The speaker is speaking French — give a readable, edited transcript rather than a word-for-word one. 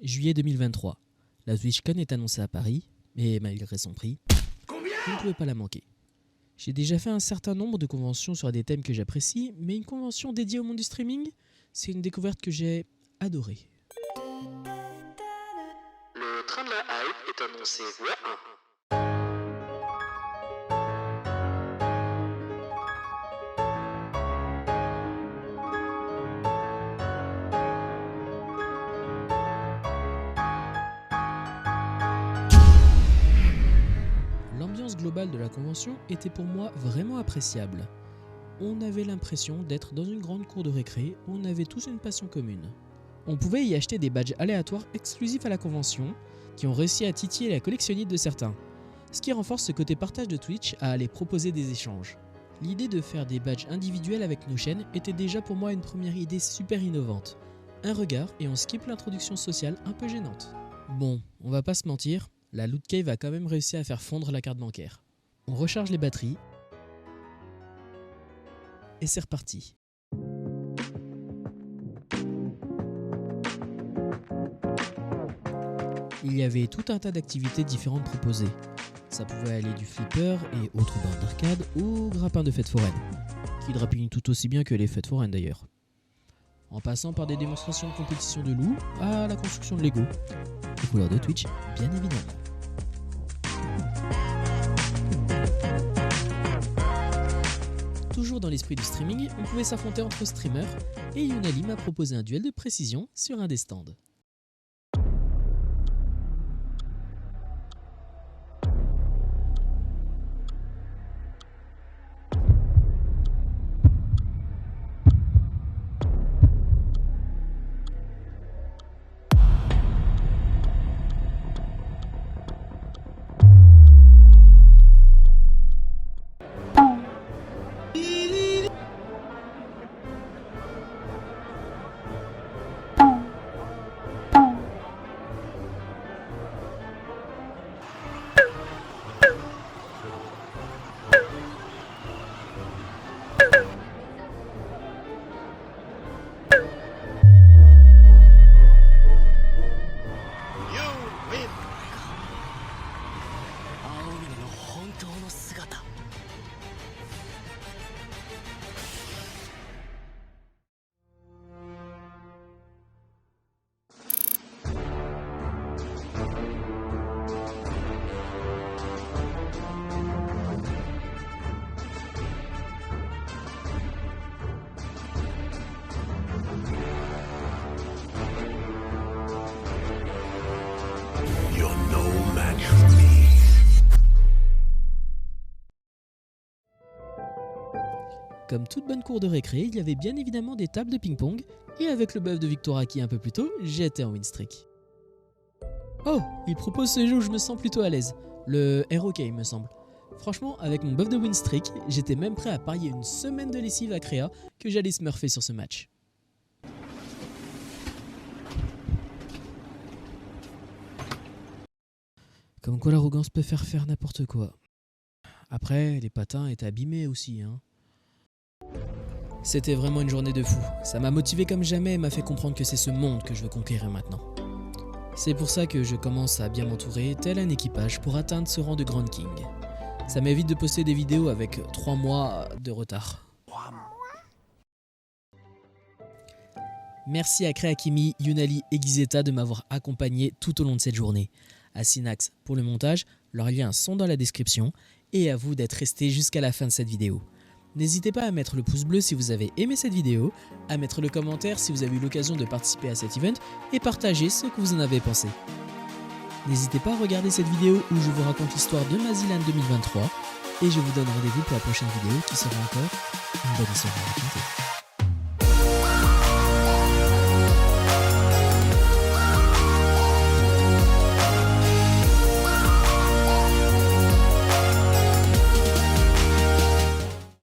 juillet 2023. La TwitchCon est annoncée à Paris, mais malgré son prix, vous ne pouvez pas la manquer. J'ai déjà fait un certain nombre de conventions sur des thèmes que j'apprécie, mais une convention dédiée au monde du streaming, c'est une découverte que j'ai adorée. Le train de la hype est annoncé voie 1. L'ambiance globale de la convention était pour moi vraiment appréciable. On avait l'impression d'être dans une grande cour de récré où on avait tous une passion commune. On pouvait y acheter des badges aléatoires exclusifs à la convention qui ont réussi à titiller la collectionnite de certains, ce qui renforce ce côté partage de Twitch à aller proposer des échanges. L'idée de faire des badges individuels avec nos chaînes était déjà pour moi une première idée super innovante. Un regard et on skip l'introduction sociale un peu gênante. Bon, on va pas se mentir, la Loot Cave a quand même réussi à faire fondre la carte bancaire. On recharge les batteries et c'est reparti. Il y avait tout un tas d'activités différentes proposées. Ça pouvait aller du flipper et autres bornes d'arcade au grappin de fêtes foraines, qui drapignent tout aussi bien que les fêtes foraines d'ailleurs. En passant par des démonstrations de compétition de loups à la construction de Lego. Les couleurs de Twitch, bien évidemment. Toujours dans l'esprit du streaming, on pouvait s'affronter entre streamers et Yunali m'a proposé un duel de précision sur un des stands. Comme toute bonne cour de récré, il y avait bien évidemment des tables de ping-pong, et avec le buff de Victor Aki un peu plus tôt, j'étais en win streak. Oh, il propose ce jeu où je me sens plutôt à l'aise, le Hero Game me semble. Franchement, avec mon buff de win streak, j'étais même prêt à parier une semaine de lessive à Créa que j'allais smurfer sur ce match. Comme quoi l'arrogance peut faire n'importe quoi. Après, les patins étaient abîmés aussi, hein. C'était vraiment une journée de fou. Ça m'a motivé comme jamais et m'a fait comprendre que c'est ce monde que je veux conquérir maintenant. C'est pour ça que je commence à bien m'entourer, tel un équipage, pour atteindre ce rang de Grand King. Ça m'évite de poster des vidéos avec 3 mois de retard. Merci à Kreakimi, Yunali et Gizeta de m'avoir accompagné tout au long de cette journée. À Synax pour le montage, leurs liens sont dans la description, et à vous d'être restés jusqu'à la fin de cette vidéo. N'hésitez pas à mettre le pouce bleu si vous avez aimé cette vidéo, à mettre le commentaire si vous avez eu l'occasion de participer à cet event et partager ce que vous en avez pensé. N'hésitez pas à regarder cette vidéo où je vous raconte l'histoire de Maziland 2023 et je vous donne rendez-vous pour la prochaine vidéo qui sera encore une bonne histoire à raconter.